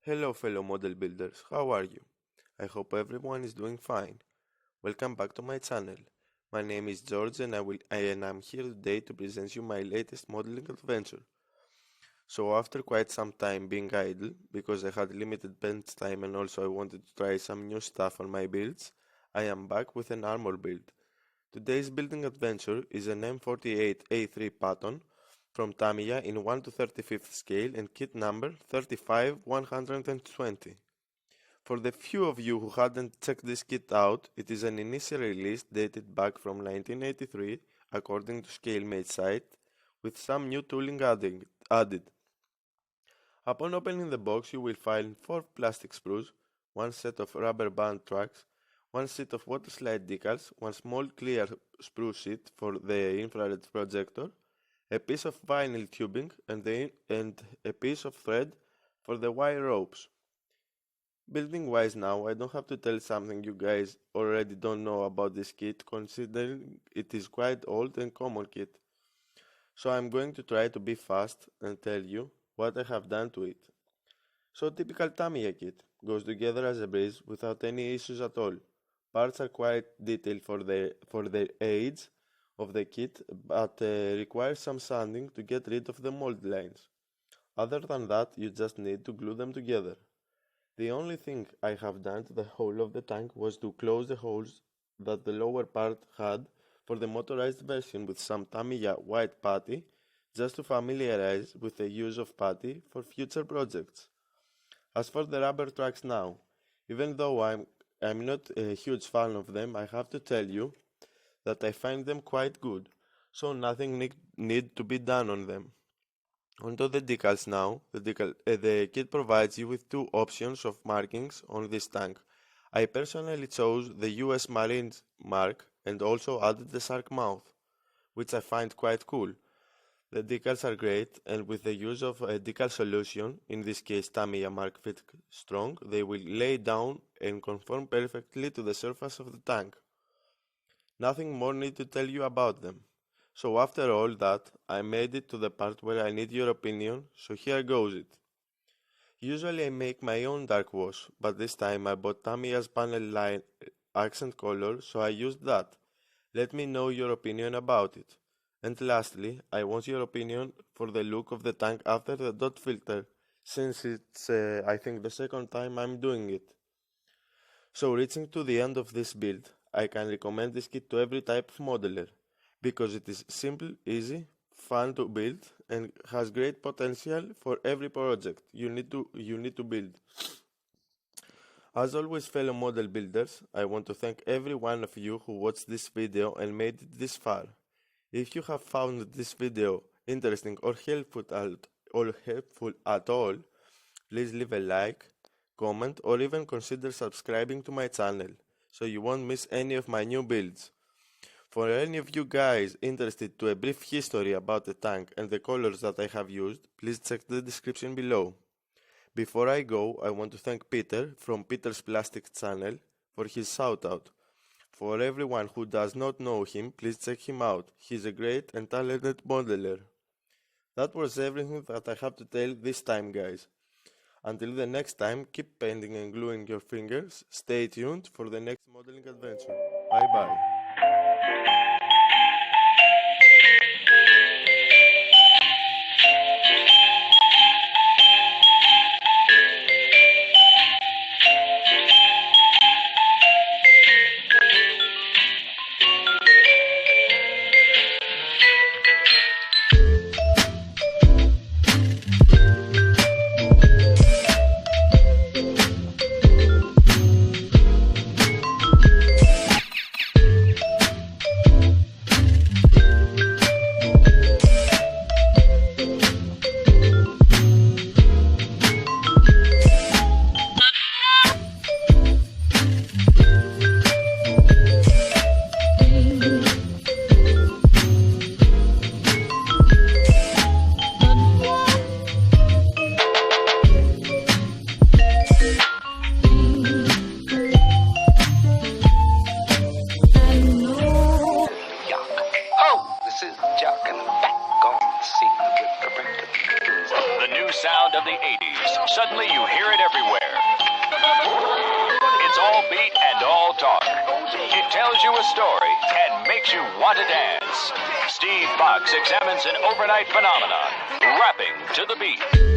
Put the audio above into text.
Hello fellow model builders, how are you? I hope everyone is doing fine. Welcome back to my channel. My name is George and I'm here today to present you my latest modeling adventure. So after quite some time being idle, because I had limited bench time and also I wanted to try some new stuff on my builds, I am back with an armor build. Today's building adventure is an M48A3 Patton from Tamiya in 1 to 35th scale and kit number 35120. For the few of you who hadn't checked this kit out, it is an initial release dated back from 1983 according to ScaleMate site, with some new tooling added. Upon opening the box you will find 4 plastic sprues, 1 set of rubber band tracks, 1 sheet of waterslide decals, 1 small clear sprue sheet for the infrared projector, a piece of vinyl tubing and a piece of thread for the wire ropes. Building wise now, I don't have to tell something you guys already don't know about this kit, considering it is quite old and common kit. So I'm going to try to be fast and tell you what I have done to it. So typical Tamiya kit, goes together as a breeze without any issues at all. Parts are quite detailed for the age of the kit, but require some sanding to get rid of the mold lines. Other than that, you just need to glue them together. The only thing I have done to the whole of the tank was to close the holes that the lower part had for the motorized version with some Tamiya white putty, just to familiarize with the use of putty for future projects. As for the rubber tracks now, even though I'm not a huge fan of them, I have to tell you that I find them quite good, so nothing need to be done on them. Onto the decals now. The kit provides you with 2 options of markings on this tank. I personally chose the US Marines mark and also added the shark mouth, which I find quite cool. The decals are great, and with the use of a decal solution, in this case Tamiya Mark Fit Strong, they will lay down and conform perfectly to the surface of the tank. Nothing more need to tell you about them. So after all that, I made it to the part where I need your opinion, so here goes it. Usually I make my own dark wash, but this time I bought Tamiya's panel line accent color, so I used that. Let me know your opinion about it. And lastly, I want your opinion for the look of the tank after the dot filter, since it's I think the second time I'm doing it. So reaching to the end of this build, I can recommend this kit to every type of modeler, because it is simple, easy, fun to build, and has great potential for every project you need to build. As always, fellow model builders, I want to thank every one of you who watched this video and made it this far. If you have found this video interesting or helpful at all, please leave a like, comment, or even consider subscribing to my channel, so you won't miss any of my new builds. For any of you guys interested to a brief history about the tank and the colors that I have used, please check the description below. Before I go, I want to thank Peter from Peter's Plastic channel for his shoutout. For everyone who does not know him, please check him out. He's a great and talented modeler. That was everything that I have to tell this time, guys. Until the next time, keep painting and gluing your fingers. Stay tuned for the next modeling adventure. Bye bye. hear it everywhere. It's all beat and all talk. It tells you a story and makes you want to dance. Steve Fox examines an overnight phenomenon, rapping to the beat.